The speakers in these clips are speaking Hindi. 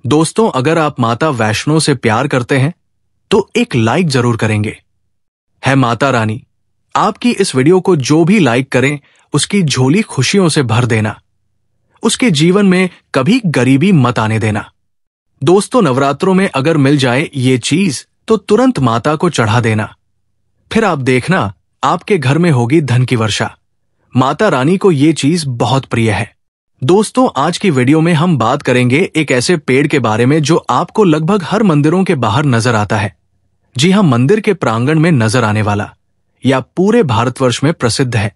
दोस्तों, अगर आप माता वैष्णो से प्यार करते हैं तो एक लाइक जरूर करेंगे। है माता रानी, आपकी इस वीडियो को जो भी लाइक करें उसकी झोली खुशियों से भर देना। उसके जीवन में कभी गरीबी मत आने देना। दोस्तों, नवरात्रों में अगर मिल जाए ये चीज तो तुरंत माता को चढ़ा देना। फिर आप देखना, आपके घर में होगी धन की वर्षा। माता रानी को ये चीज बहुत प्रिय है। दोस्तों, आज की वीडियो में हम बात करेंगे एक ऐसे पेड़ के बारे में जो आपको लगभग हर मंदिरों के बाहर नजर आता है। जी हां, मंदिर के प्रांगण में नजर आने वाला या पूरे भारतवर्ष में प्रसिद्ध है।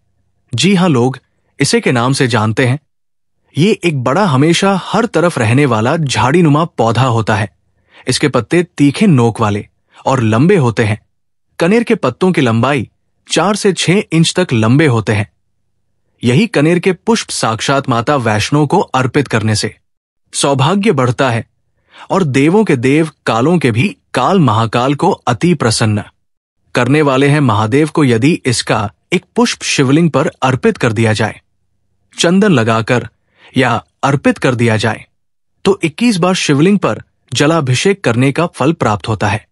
जी हां, लोग इसे के नाम से जानते हैं। ये एक बड़ा, हमेशा हर तरफ रहने वाला झाड़ीनुमा पौधा होता है। इसके पत्ते तीखे नोक वाले और लंबे होते हैं। कनेर के पत्तों की लंबाई 4 से 6 इंच तक लंबे होते हैं। यही कनेर के पुष्प साक्षात माता वैष्णो को अर्पित करने से सौभाग्य बढ़ता है और देवों के देव, कालों के भी काल महाकाल को अति प्रसन्न करने वाले हैं महादेव को। यदि इसका एक पुष्प शिवलिंग पर अर्पित कर दिया जाए, चंदन लगाकर या अर्पित कर दिया जाए, तो 21 बार शिवलिंग पर जलाभिषेक करने का फल प्राप्त होता है।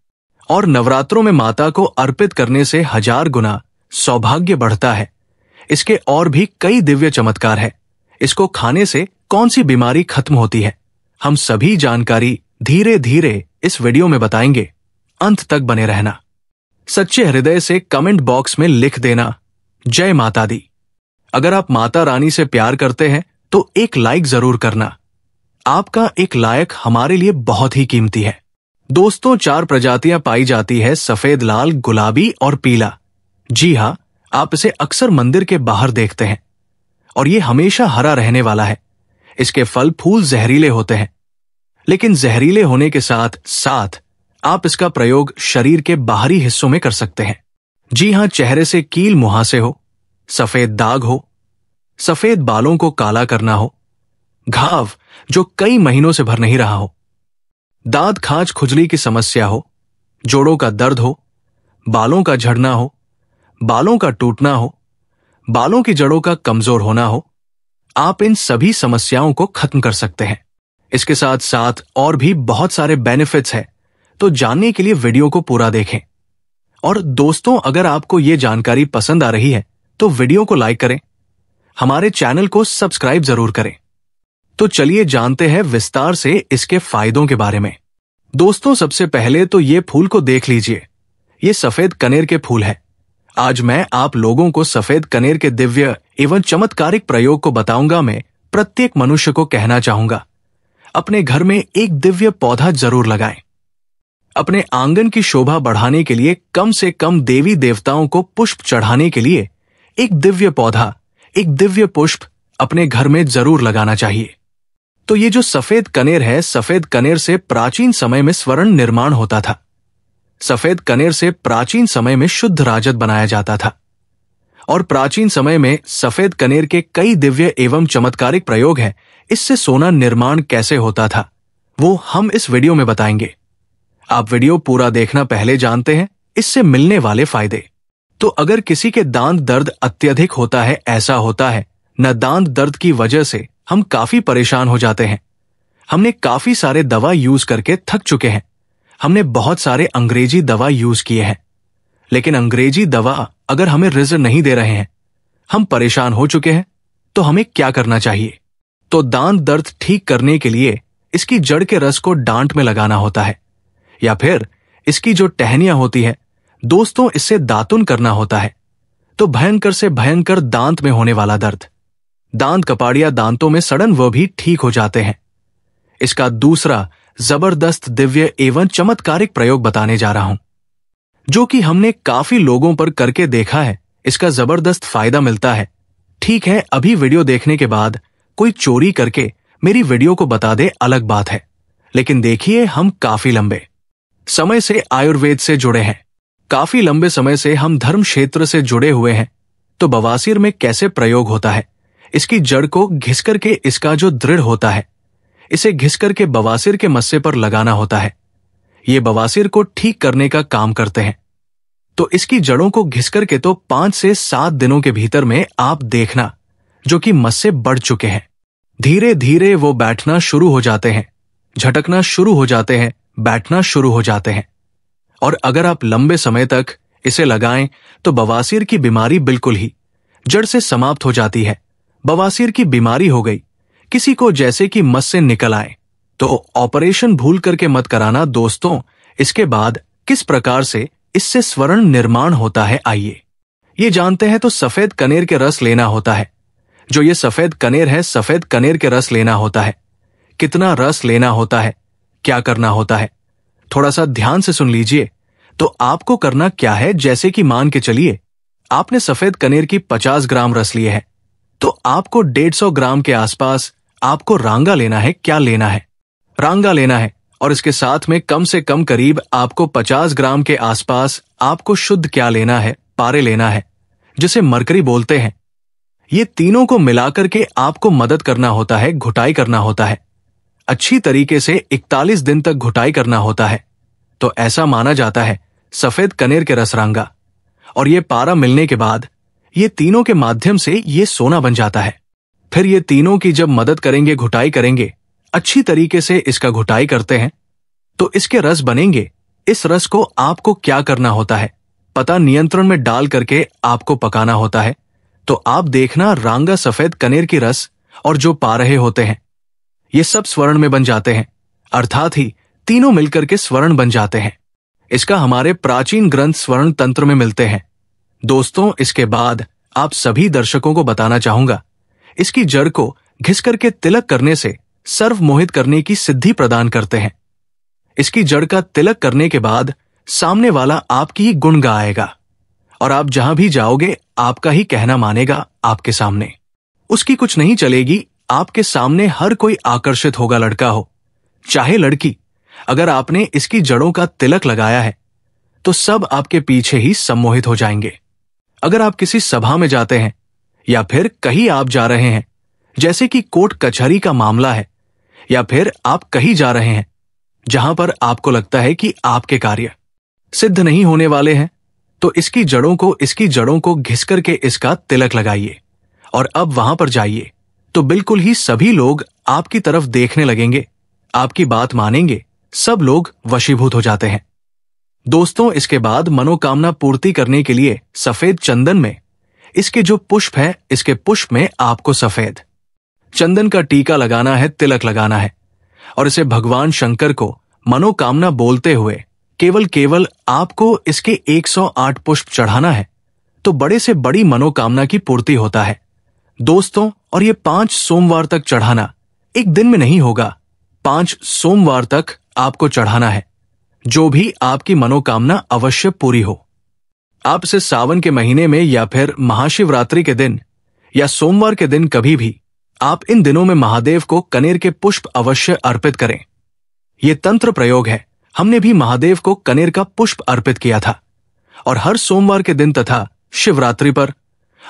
और नवरात्रों में माता को अर्पित करने से 1000 गुना सौभाग्य बढ़ता है। इसके और भी कई दिव्य चमत्कार है। इसको खाने से कौन सी बीमारी खत्म होती है, हम सभी जानकारी धीरे धीरे इस वीडियो में बताएंगे। अंत तक बने रहना। सच्चे हृदय से कमेंट बॉक्स में लिख देना, जय माता दी। अगर आप माता रानी से प्यार करते हैं तो एक लाइक जरूर करना। आपका एक लाइक हमारे लिए बहुत ही कीमती है। दोस्तों, 4 प्रजातियां पाई जाती है, सफेद, लाल, गुलाबी और पीला। जी हां, आप इसे अक्सर मंदिर के बाहर देखते हैं और ये हमेशा हरा रहने वाला है। इसके फल फूल जहरीले होते हैं, लेकिन जहरीले होने के साथ साथ आप इसका प्रयोग शरीर के बाहरी हिस्सों में कर सकते हैं। जी हां, चेहरे से कील मुहासे हो, सफेद दाग हो, सफेद बालों को काला करना हो, घाव जो कई महीनों से भर नहीं रहा हो, दांत खांच खुजली की समस्या हो, जोड़ों का दर्द हो, बालों का झड़ना हो, बालों का टूटना हो, बालों की जड़ों का कमजोर होना हो, आप इन सभी समस्याओं को खत्म कर सकते हैं। इसके साथ साथ और भी बहुत सारे बेनिफिट्स हैं, तो जानने के लिए वीडियो को पूरा देखें। और दोस्तों, अगर आपको ये जानकारी पसंद आ रही है तो वीडियो को लाइक करें, हमारे चैनल को सब्सक्राइब जरूर करें। तो चलिए जानते हैं विस्तार से इसके फायदों के बारे में। दोस्तों, सबसे पहले तो ये फूल को देख लीजिए। ये सफेद कनेर के फूल है। आज मैं आप लोगों को सफेद कनेर के दिव्य एवं चमत्कारिक प्रयोग को बताऊंगा। मैं प्रत्येक मनुष्य को कहना चाहूंगा, अपने घर में एक दिव्य पौधा जरूर लगाएं। अपने आंगन की शोभा बढ़ाने के लिए, कम से कम देवी देवताओं को पुष्प चढ़ाने के लिए एक दिव्य पौधा, एक दिव्य पुष्प अपने घर में जरूर लगाना चाहिए। तो ये जो सफेद कनेर है, सफेद कनेर से प्राचीन समय में स्वर्ण निर्माण होता था। सफेद कनेर से प्राचीन समय में शुद्ध राजत बनाया जाता था। और प्राचीन समय में सफेद कनेर के कई दिव्य एवं चमत्कारिक प्रयोग हैं। इससे सोना निर्माण कैसे होता था वो हम इस वीडियो में बताएंगे। आप वीडियो पूरा देखना। पहले जानते हैं इससे मिलने वाले फायदे। तो अगर किसी के दांत दर्द अत्यधिक होता है, ऐसा होता है न, दांत दर्द की वजह से हम काफी परेशान हो जाते हैं। हमने काफी सारे दवा यूज करके थक चुके हैं। हमने बहुत सारे अंग्रेजी दवा यूज किए हैं, लेकिन अंग्रेजी दवा अगर हमें रिजल्ट नहीं दे रहे हैं, हम परेशान हो चुके हैं, तो हमें क्या करना चाहिए? तो दांत दर्द ठीक करने के लिए इसकी जड़ के रस को डांट में लगाना होता है, या फिर इसकी जो टहनियां होती है दोस्तों, इससे दातुन करना होता है। तो भयंकर से भयंकर दांत में होने वाला दर्द, दांत कपाड़िया, दांतों में सड़न, वह भी ठीक हो जाते हैं। इसका दूसरा जबरदस्त दिव्य एवं चमत्कारिक प्रयोग बताने जा रहा हूं, जो कि हमने काफी लोगों पर करके देखा है। इसका जबरदस्त फायदा मिलता है। ठीक है, अभी वीडियो देखने के बाद कोई चोरी करके मेरी वीडियो को बता दे, अलग बात है, लेकिन देखिए, हम काफी लंबे समय से आयुर्वेद से जुड़े हैं। काफी लंबे समय से हम धर्म क्षेत्र से जुड़े हुए हैं। तो बवासीर में कैसे प्रयोग होता है? इसकी जड़ को घिस करके, इसका जो दृढ़ होता है, इसे घिस करके बवासीर के मस्से पर लगाना होता है। ये बवासीर को ठीक करने का काम करते हैं। तो इसकी जड़ों को घिस करके तो 5 से 7 दिनों के भीतर में आप देखना, जो कि मस्से बढ़ चुके हैं, धीरे धीरे वो बैठना शुरू हो जाते हैं। झटकना शुरू हो जाते हैं, बैठना शुरू हो जाते हैं। और अगर आप लंबे समय तक इसे लगाएं तो बवासीर की बीमारी बिल्कुल ही जड़ से समाप्त हो जाती है। बवासीर की बीमारी हो गई किसी को जैसे कि मस से निकल आए तो ऑपरेशन भूल करके मत कराना दोस्तों। इसके बाद किस प्रकार से इससे स्वर्ण निर्माण होता है, आइए ये जानते हैं। तो सफेद कनेर के रस लेना होता है। जो ये सफेद कनेर है, सफेद कनेर के रस लेना होता है। कितना रस लेना होता है, क्या करना होता है, थोड़ा सा ध्यान से सुन लीजिए। तो आपको करना क्या है, जैसे कि मान के चलिए आपने सफेद कनेर की 50 ग्राम रस लिए है, तो आपको 150 ग्राम के आसपास आपको रांगा लेना है। क्या लेना है? रांगा लेना है। और इसके साथ में कम से कम करीब आपको 50 ग्राम के आसपास आपको शुद्ध क्या लेना है, पारे लेना है, जिसे मरकरी बोलते हैं। ये तीनों को मिलाकर के आपको मदद करना होता है, घुटाई करना होता है। अच्छी तरीके से 41 दिन तक घुटाई करना होता है। तो ऐसा माना जाता है सफेद कनेर के रस रांगा और ये पारा मिलने के बाद ये तीनों के माध्यम से ये सोना बन जाता है। फिर ये तीनों की जब मदद करेंगे, घुटाई करेंगे, अच्छी तरीके से इसका घुटाई करते हैं तो इसके रस बनेंगे। इस रस को आपको क्या करना होता है, पता नियंत्रण में डाल करके आपको पकाना होता है। तो आप देखना रांगा, सफेद कनेर की रस और जो पा रहे होते हैं ये सब स्वर्ण में बन जाते हैं, अर्थात ही तीनों मिलकर के स्वर्ण बन जाते हैं। इसका हमारे प्राचीन ग्रंथ स्वर्ण तंत्र में मिलते हैं। दोस्तों इसके बाद आप सभी दर्शकों को बताना चाहूंगा, इसकी जड़ को घिस करके तिलक करने से सर्व मोहित करने की सिद्धि प्रदान करते हैं। इसकी जड़ का तिलक करने के बाद सामने वाला आपकी ही गुण गाएगा और आप जहां भी जाओगे आपका ही कहना मानेगा। आपके सामने उसकी कुछ नहीं चलेगी, आपके सामने हर कोई आकर्षित होगा, लड़का हो चाहे लड़की। अगर आपने इसकी जड़ों का तिलक लगाया है तो सब आपके पीछे ही सम्मोहित हो जाएंगे। अगर आप किसी सभा में जाते हैं या फिर कहीं आप जा रहे हैं, जैसे कि कोर्ट कचहरी का मामला है, या फिर आप कहीं जा रहे हैं जहां पर आपको लगता है कि आपके कार्य सिद्ध नहीं होने वाले हैं, तो इसकी जड़ों को घिस करके इसका तिलक लगाइए और अब वहां पर जाइए तो बिल्कुल ही सभी लोग आपकी तरफ देखने लगेंगे, आपकी बात मानेंगे, सब लोग वशीभूत हो जाते हैं। दोस्तों इसके बाद मनोकामना पूर्ति करने के लिए सफेद चंदन में इसके जो पुष्प है, इसके पुष्प में आपको सफेद चंदन का टीका लगाना है, तिलक लगाना है और इसे भगवान शंकर को मनोकामना बोलते हुए केवल आपको इसके 108 पुष्प चढ़ाना है। तो बड़े से बड़ी मनोकामना की पूर्ति होता है दोस्तों। और ये 5 सोमवार तक चढ़ाना, एक दिन में नहीं होगा, 5 सोमवार तक आपको चढ़ाना है, जो भी आपकी मनोकामना अवश्य पूरी हो। आप इसे सावन के महीने में या फिर महाशिवरात्रि के दिन या सोमवार के दिन कभी भी आप इन दिनों में महादेव को कनेर के पुष्प अवश्य अर्पित करें। ये तंत्र प्रयोग है, हमने भी महादेव को कनेर का पुष्प अर्पित किया था और हर सोमवार के दिन तथा शिवरात्रि पर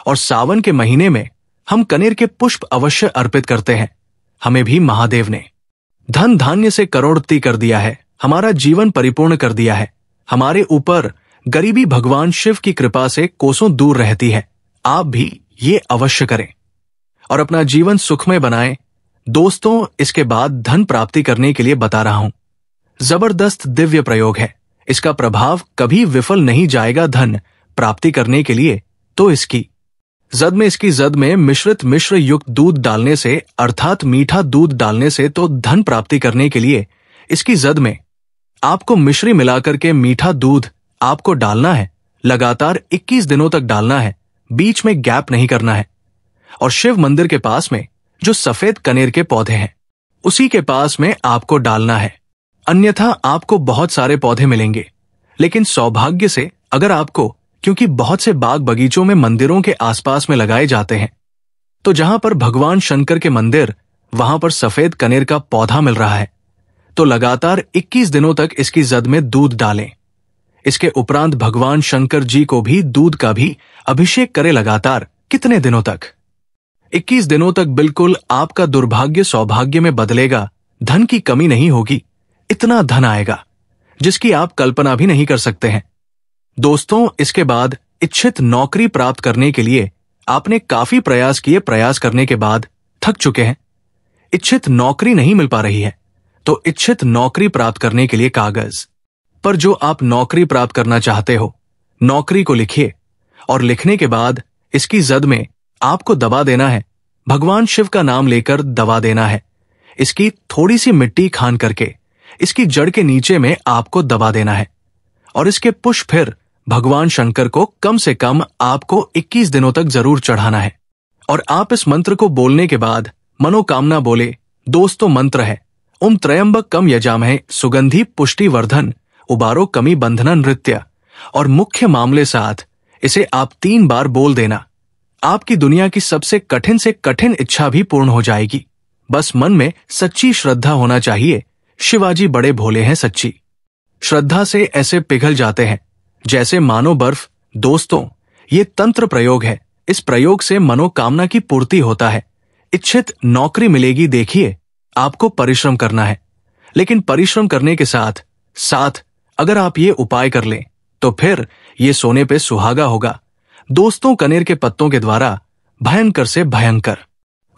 और सावन के महीने में हम कनेर के पुष्प अवश्य अर्पित करते हैं। हमें भी महादेव ने धन धान्य से करोड़पति कर दिया है, हमारा जीवन परिपूर्ण कर दिया है। हमारे ऊपर गरीबी भगवान शिव की कृपा से कोसों दूर रहती है। आप भी ये अवश्य करें और अपना जीवन सुखमय बनाएं। दोस्तों इसके बाद धन प्राप्ति करने के लिए बता रहा हूं, जबरदस्त दिव्य प्रयोग है, इसका प्रभाव कभी विफल नहीं जाएगा धन प्राप्ति करने के लिए। तो इसकी जद में मिश्रित मिश्र युक्त दूध डालने से, अर्थात मीठा दूध डालने से, तो धन प्राप्ति करने के लिए इसकी जद में आपको मिश्री मिलाकर के मीठा दूध आपको डालना है। लगातार 21 दिनों तक डालना है, बीच में गैप नहीं करना है। और शिव मंदिर के पास में जो सफेद कनेर के पौधे हैं उसी के पास में आपको डालना है, अन्यथा आपको बहुत सारे पौधे मिलेंगे। लेकिन सौभाग्य से अगर आपको, क्योंकि बहुत से बाग बगीचों में मंदिरों के आसपास में लगाए जाते हैं, तो जहां पर भगवान शंकर के मंदिर वहां पर सफेद कनेर का पौधा मिल रहा है, तो लगातार 21 दिनों तक इसकी जद में दूध डालें। इसके उपरांत भगवान शंकर जी को भी दूध का भी अभिषेक करें लगातार। कितने दिनों तक? 21 दिनों तक। बिल्कुल आपका दुर्भाग्य सौभाग्य में बदलेगा, धन की कमी नहीं होगी, इतना धन आएगा जिसकी आप कल्पना भी नहीं कर सकते हैं। दोस्तों इसके बाद इच्छित नौकरी प्राप्त करने के लिए आपने काफी प्रयास किए, प्रयास करने के बाद थक चुके हैं, इच्छित नौकरी नहीं मिल पा रही है, तो इच्छित नौकरी प्राप्त करने के लिए कागज। पर जो आप नौकरी प्राप्त करना चाहते हो, नौकरी को लिखिए और लिखने के बाद इसकी जद में आपको दबा देना है, भगवान शिव का नाम लेकर दबा देना है। इसकी थोड़ी सी मिट्टी खान करके इसकी जड़ के नीचे में आपको दबा देना है और इसके पुष्प फिर भगवान शंकर को कम से कम आपको 21 दिनों तक जरूर चढ़ाना है। और आप इस मंत्र को बोलने के बाद मनोकामना बोले। दोस्तों, मंत्र है ओम त्र्यंबकम यजामहे सुगंधि पुष्टिवर्धन उबारो कमी बंधना नृत्य। और मुख्य मामले साथ इसे आप 3 बार बोल देना। आपकी दुनिया की सबसे कठिन से कठिन इच्छा भी पूर्ण हो जाएगी। बस मन में सच्ची श्रद्धा होना चाहिए। शिवाजी बड़े भोले हैं, सच्ची श्रद्धा से ऐसे पिघल जाते हैं जैसे मानो बर्फ। दोस्तों, ये तंत्र प्रयोग है। इस प्रयोग से मनोकामना की पूर्ति होता है। इच्छित नौकरी मिलेगी। देखिए, आपको परिश्रम करना है, लेकिन परिश्रम करने के साथ साथ अगर आप ये उपाय कर लें तो फिर ये सोने पे सुहागा होगा। दोस्तों, कनेर के पत्तों के द्वारा भयंकर से भयंकर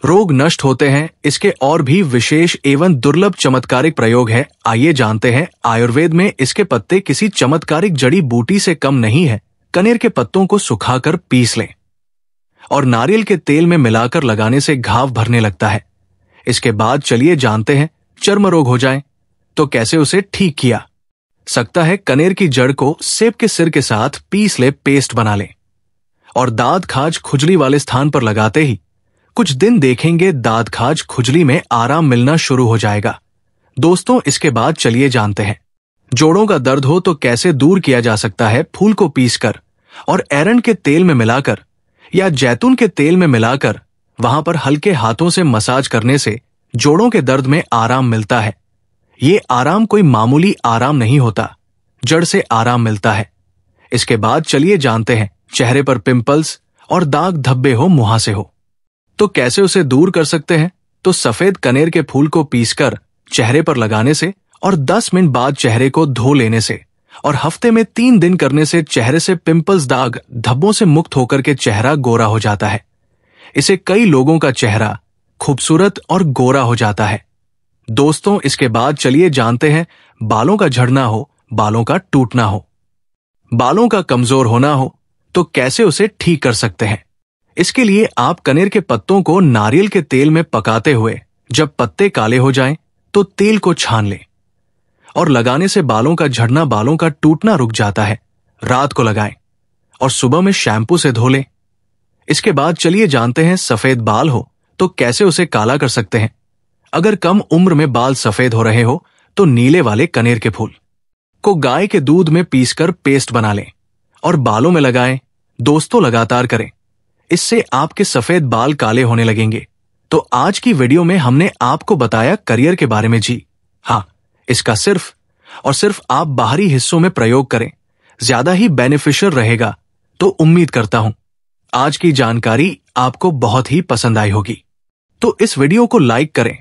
रोग नष्ट होते हैं। इसके और भी विशेष एवं दुर्लभ चमत्कारिक प्रयोग है। आइए जानते हैं। आयुर्वेद में इसके पत्ते किसी चमत्कारिक जड़ी बूटी से कम नहीं है। कनेर के पत्तों को सुखाकर पीस लें और नारियल के तेल में मिलाकर लगाने से घाव भरने लगता है। इसके बाद चलिए जानते हैं, चर्म रोग हो जाए तो कैसे उसे ठीक किया सकता है। कनेर की जड़ को सेब के सिर के साथ पीस ले, पेस्ट बना लें और दाद खाज खुजली वाले स्थान पर लगाते ही कुछ दिन देखेंगे दाद खाज खुजली में आराम मिलना शुरू हो जाएगा। दोस्तों, इसके बाद चलिए जानते हैं, जोड़ों का दर्द हो तो कैसे दूर किया जा सकता है। फूल को पीसकर और एरंड के तेल में मिलाकर या जैतून के तेल में मिलाकर वहां पर हल्के हाथों से मसाज करने से जोड़ों के दर्द में आराम मिलता है। ये आराम कोई मामूली आराम नहीं होता, जड़ से आराम मिलता है। इसके बाद चलिए जानते हैं, चेहरे पर पिंपल्स और दाग धब्बे हो, मुहासे हो तो कैसे उसे दूर कर सकते हैं। तो सफेद कनेर के फूल को पीसकर चेहरे पर लगाने से और 10 मिनट बाद चेहरे को धो लेने से और हफ्ते में 3 दिन करने से चेहरे से पिंपल्स, दाग धब्बों से मुक्त होकर के चेहरा गोरा हो जाता है। इसे कई लोगों का चेहरा खूबसूरत और गोरा हो जाता है। दोस्तों, इसके बाद चलिए जानते हैं, बालों का झड़ना हो, बालों का टूटना हो, बालों का कमजोर होना हो तो कैसे उसे ठीक कर सकते हैं। इसके लिए आप कनेर के पत्तों को नारियल के तेल में पकाते हुए जब पत्ते काले हो जाएं तो तेल को छान लें और लगाने से बालों का झड़ना, बालों का टूटना रुक जाता है। रात को लगाएं और सुबह में शैम्पू से धो लें। इसके बाद चलिए जानते हैं, सफेद बाल हो तो कैसे उसे काला कर सकते हैं। अगर कम उम्र में बाल सफेद हो रहे हो तो नीले वाले कनेर के फूल को गाय के दूध में पीसकर पेस्ट बना लें और बालों में लगाएं। दोस्तों, लगातार करें, इससे आपके सफेद बाल काले होने लगेंगे। तो आज की वीडियो में हमने आपको बताया करियर के बारे में जी। हाँ, इसका सिर्फ और सिर्फ आप बाहरी हिस्सों में प्रयोग करें, ज्यादा ही बेनिफिशियल रहेगा। तो उम्मीद करता हूं आज की जानकारी आपको बहुत ही पसंद आई होगी। तो इस वीडियो को लाइक करें,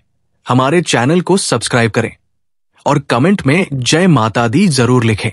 हमारे चैनल को सब्सक्राइब करें और कमेंट में जय माता दी जरूर लिखें।